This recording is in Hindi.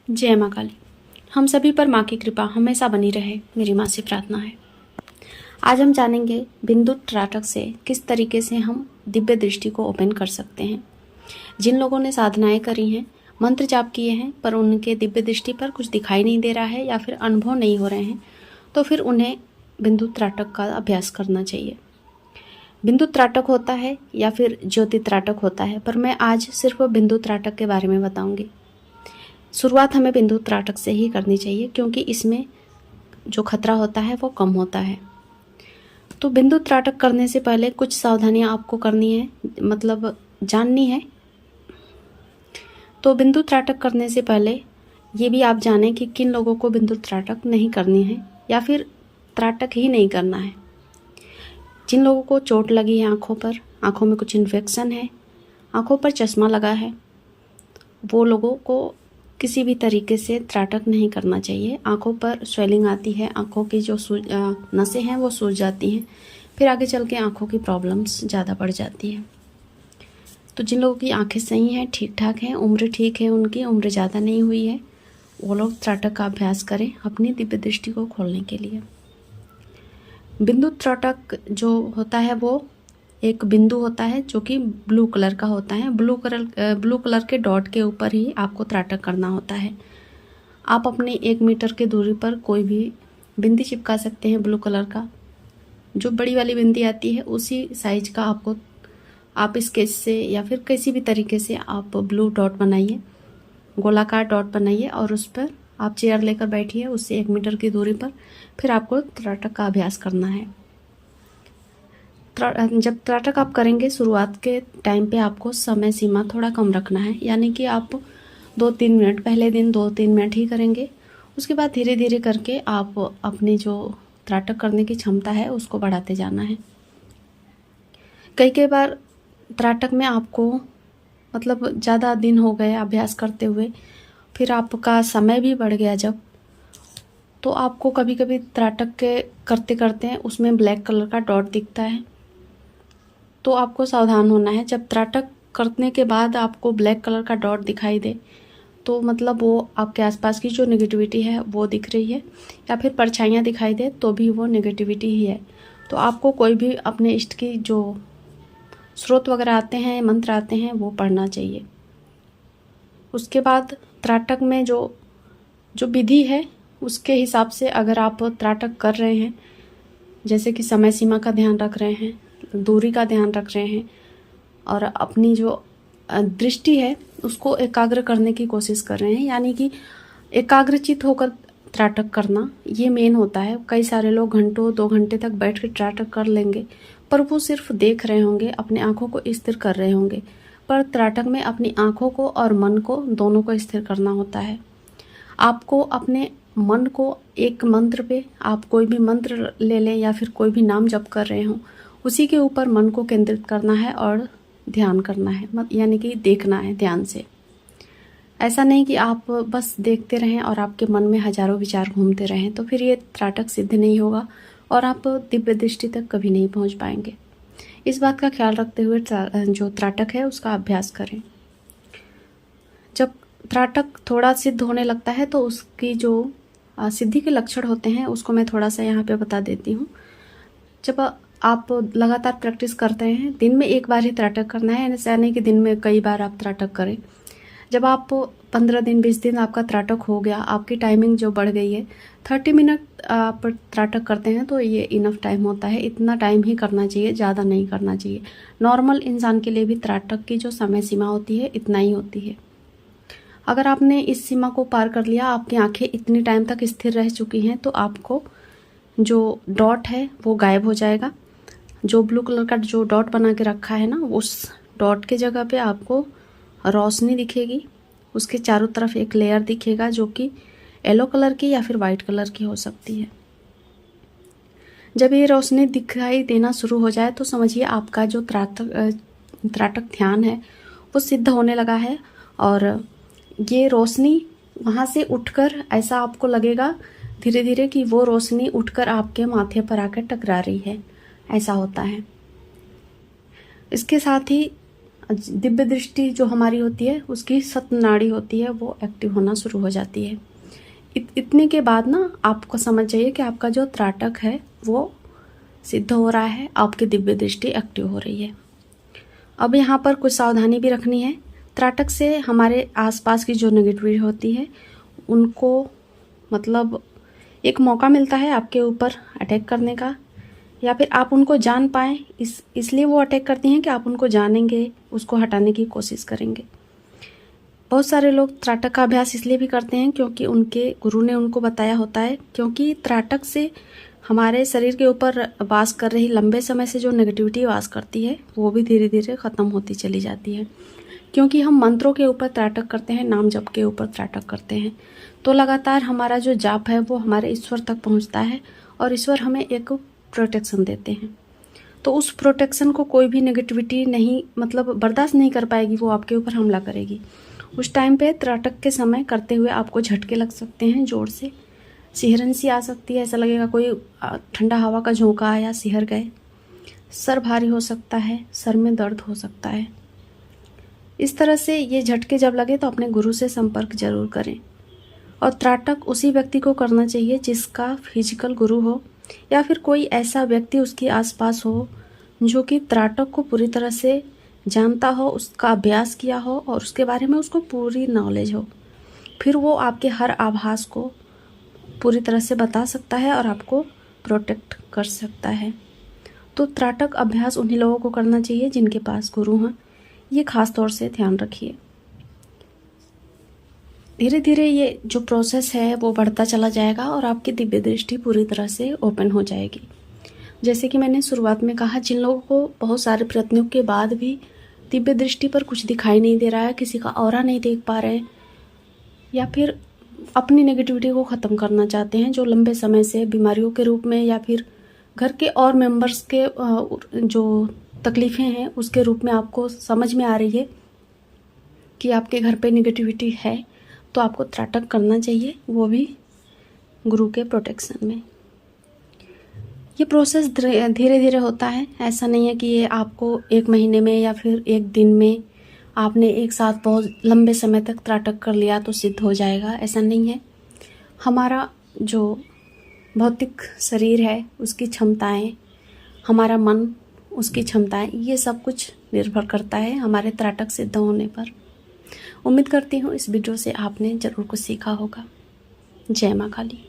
जय माँ काली। हम सभी पर माँ की कृपा हमेशा बनी रहे, मेरी माँ से प्रार्थना है। आज हम जानेंगे बिंदु त्राटक से किस तरीके से हम दिव्य दृष्टि को ओपन कर सकते हैं। जिन लोगों ने साधनाएं करी हैं, मंत्र जाप किए हैं, पर उनके दिव्य दृष्टि पर कुछ दिखाई नहीं दे रहा है या फिर अनुभव नहीं हो रहे हैं, तो फिर उन्हें बिंदु त्राटक का अभ्यास करना चाहिए। बिंदु त्राटक होता है या फिर ज्योति त्राटक होता है, पर मैं आज सिर्फ बिंदु त्राटक के बारे में बताऊंगी। शुरुआत हमें बिंदु त्राटक से ही करनी चाहिए, क्योंकि इसमें जो खतरा होता है वो कम होता है। तो बिंदु त्राटक करने से पहले कुछ सावधानियां आपको करनी है, मतलब जाननी है। तो बिंदु त्राटक करने से पहले ये भी आप जानें कि किन लोगों को बिंदु त्राटक नहीं करनी है या फिर त्राटक ही नहीं करना है। जिन लोगों को चोट लगी है आँखों पर, आँखों में कुछ इन्फेक्शन है, आँखों पर चश्मा लगा है, वो लोगों को किसी भी तरीके से त्राटक नहीं करना चाहिए। आँखों पर स्वेलिंग आती है, आँखों की जो नसें हैं वो सूज जाती हैं, फिर आगे चल के आँखों की प्रॉब्लम्स ज़्यादा बढ़ जाती है। तो जिन लोगों की आँखें सही हैं, ठीक ठाक हैं, उम्र ठीक है, उनकी उम्र ज़्यादा नहीं हुई है, वो लोग त्राटक का अभ्यास करें अपनी दिव्य दृष्टि को खोलने के लिए। बिंदु त्राटक जो होता है वो एक बिंदु होता है जो कि ब्लू कलर का होता है। ब्लू कलर के डॉट के ऊपर ही आपको त्राटक करना होता है। आप अपने 1 मीटर की दूरी पर कोई भी बिंदी चिपका सकते हैं ब्लू कलर का। जो बड़ी वाली बिंदी आती है उसी साइज का आपको आप स्केच से या फिर किसी भी तरीके से आप ब्लू डॉट बनाइए, गोलाकार डॉट बनाइए और उस पर आप चेयर लेकर बैठिए उससे 1 मीटर की दूरी पर। फिर आपको त्राटक का अभ्यास करना है। जब त्राटक आप करेंगे, शुरुआत के टाइम पे आपको समय सीमा थोड़ा कम रखना है, यानी कि आप 2-3 मिनट, पहले दिन 2-3 मिनट ही करेंगे। उसके बाद धीरे धीरे करके आप अपनी जो त्राटक करने की क्षमता है उसको बढ़ाते जाना है। कई बार त्राटक में आपको मतलब ज़्यादा दिन हो गए अभ्यास करते हुए, फिर आपका समय भी बढ़ गया जब, तो आपको कभी कभी त्राटक के करते करते उसमें ब्लैक कलर का डॉट दिखता है। तो आपको सावधान होना है। जब त्राटक करने के बाद आपको ब्लैक कलर का डॉट दिखाई दे तो मतलब वो आपके आसपास की जो नेगेटिविटी है वो दिख रही है, या फिर परछाइयाँ दिखाई दे तो भी वो नेगेटिविटी ही है। तो आपको कोई भी अपने इष्ट की जो स्रोत वगैरह आते हैं, मंत्र आते हैं, वो पढ़ना चाहिए। उसके बाद त्राटक में जो विधि है उसके हिसाब से अगर आप त्राटक कर रहे हैं, जैसे कि समय सीमा का ध्यान रख रहे हैं, दूरी का ध्यान रख रहे हैं और अपनी जो दृष्टि है उसको एकाग्र करने की कोशिश कर रहे हैं, यानी कि एकाग्रचित होकर त्राटक करना ये मेन होता है। कई सारे लोग घंटों 2 घंटे तक बैठ के त्राटक कर लेंगे, पर वो सिर्फ देख रहे होंगे, अपने आँखों को स्थिर कर रहे होंगे। पर त्राटक में अपनी आँखों को और मन को दोनों को स्थिर करना होता है। आपको अपने मन को एक मंत्र पे, आप कोई भी मंत्र ले लें या फिर कोई भी नाम जप कर रहे हों, उसी के ऊपर मन को केंद्रित करना है और ध्यान करना है, यानी कि देखना है ध्यान से। ऐसा नहीं कि आप बस देखते रहें और आपके मन में हजारों विचार घूमते रहें, तो फिर ये त्राटक सिद्ध नहीं होगा और आप दिव्य दृष्टि तक कभी नहीं पहुंच पाएंगे। इस बात का ख्याल रखते हुए जो त्राटक है उसका अभ्यास करें। जब त्राटक थोड़ा सिद्ध होने लगता है तो उसकी जो सिद्धि के लक्षण होते हैं उसको मैं थोड़ा सा यहाँ पे बता देती हूँ। जब आप लगातार प्रैक्टिस करते हैं, दिन में 1 बार ही त्राटक करना है, ऐसा नहीं कि दिन में कई बार आप त्राटक करें। जब आप 15 दिन 20 दिन आपका त्राटक हो गया, आपकी टाइमिंग जो बढ़ गई है, 30 मिनट आप त्राटक करते हैं तो ये इनफ टाइम होता है। इतना टाइम ही करना चाहिए, ज़्यादा नहीं करना चाहिए। नॉर्मल इंसान के लिए भी त्राटक की जो समय सीमा होती है इतना ही होती है। अगर आपने इस सीमा को पार कर लिया, आपकी आंखें इतनी टाइम तक स्थिर रह चुकी हैं, तो आपको जो डॉट है वो गायब हो जाएगा। जो ब्लू कलर का जो डॉट बना के रखा है ना, उस डॉट के जगह पे आपको रोशनी दिखेगी। उसके चारों तरफ एक लेयर दिखेगा जो कि येलो कलर की या फिर वाइट कलर की हो सकती है। जब ये रोशनी दिखाई देना शुरू हो जाए तो समझिए आपका जो त्राटक ध्यान है वो सिद्ध होने लगा है। और ये रोशनी वहाँ से उठकर ऐसा आपको लगेगा धीरे धीरे कि वो रोशनी उठकर आपके माथे पर आकर टकरा रही है, ऐसा होता है। इसके साथ ही दिव्य दृष्टि जो हमारी होती है उसकी सप्त नाड़ी होती है वो एक्टिव होना शुरू हो जाती है। इतने के बाद ना आपको समझ जाइए कि आपका जो त्राटक है वो सिद्ध हो रहा है, आपकी दिव्य दृष्टि एक्टिव हो रही है। अब यहाँ पर कुछ सावधानी भी रखनी है। त्राटक से हमारे आसपास की जो नेगेटिविटी होती है उनको मतलब एक मौका मिलता है आपके ऊपर अटैक करने का, या फिर आप उनको जान पाएँ इसलिए वो अटैक करती हैं कि आप उनको जानेंगे, उसको हटाने की कोशिश करेंगे। बहुत सारे लोग त्राटक का अभ्यास इसलिए भी करते हैं क्योंकि उनके गुरु ने उनको बताया होता है, क्योंकि त्राटक से हमारे शरीर के ऊपर वास कर रही लंबे समय से जो नेगेटिविटी वास करती है वो भी धीरे धीरे ख़त्म होती चली जाती है। क्योंकि हम मंत्रों के ऊपर त्राटक करते हैं, नाम जप के ऊपर त्राटक करते हैं, तो लगातार हमारा जो जाप है वो हमारे ईश्वर तक पहुंचता है और ईश्वर हमें एक प्रोटेक्शन देते हैं। तो उस प्रोटेक्शन को कोई भी नेगेटिविटी नहीं मतलब बर्दाश्त नहीं कर पाएगी, वो आपके ऊपर हमला करेगी। उस टाइम पे त्राटक के समय करते हुए आपको झटके लग सकते हैं, जोर से सिहरन सी आ सकती है, ऐसा लगेगा कोई ठंडा हवा का झोंका आया, सिहर गए। सर भारी हो सकता है, सर में दर्द हो सकता है। इस तरह से ये झटके जब लगे तो अपने गुरु से संपर्क जरूर करें। और त्राटक उसी व्यक्ति को करना चाहिए जिसका फिजिकल गुरु हो, या फिर कोई ऐसा व्यक्ति उसके आसपास हो जो कि त्राटक को पूरी तरह से जानता हो, उसका अभ्यास किया हो और उसके बारे में उसको पूरी नॉलेज हो। फिर वो आपके हर आभास को पूरी तरह से बता सकता है और आपको प्रोटेक्ट कर सकता है। तो त्राटक अभ्यास उन्हीं लोगों को करना चाहिए जिनके पास गुरु हैं, ये खास तौर से ध्यान रखिए। धीरे धीरे ये जो प्रोसेस है वो बढ़ता चला जाएगा और आपकी दिव्य दृष्टि पूरी तरह से ओपन हो जाएगी। जैसे कि मैंने शुरुआत में कहा, जिन लोगों को बहुत सारे प्रयत्नों के बाद भी दिव्य दृष्टि पर कुछ दिखाई नहीं दे रहा है, किसी का ऑरा नहीं देख पा रहे हैं, या फिर अपनी नेगेटिविटी को ख़त्म करना चाहते हैं, जो लंबे समय से बीमारियों के रूप में या फिर घर के और मेंबर्स के जो तकलीफ़ें हैं उसके रूप में आपको समझ में आ रही है कि आपके घर पे नेगेटिविटी है, तो आपको त्राटक करना चाहिए, वो भी गुरु के प्रोटेक्शन में। ये प्रोसेस धीरे धीरे होता है, ऐसा नहीं है कि ये आपको 1 महीने में या फिर 1 दिन में आपने एक साथ बहुत लंबे समय तक त्राटक कर लिया तो सिद्ध हो जाएगा, ऐसा नहीं है। हमारा जो भौतिक शरीर है उसकी क्षमताएं, हमारा मन उसकी क्षमताएं, ये सब कुछ निर्भर करता है हमारे त्राटक सिद्ध होने पर। उम्मीद करती हूँ इस वीडियो से आपने ज़रूर कुछ सीखा होगा। जय माँ काली।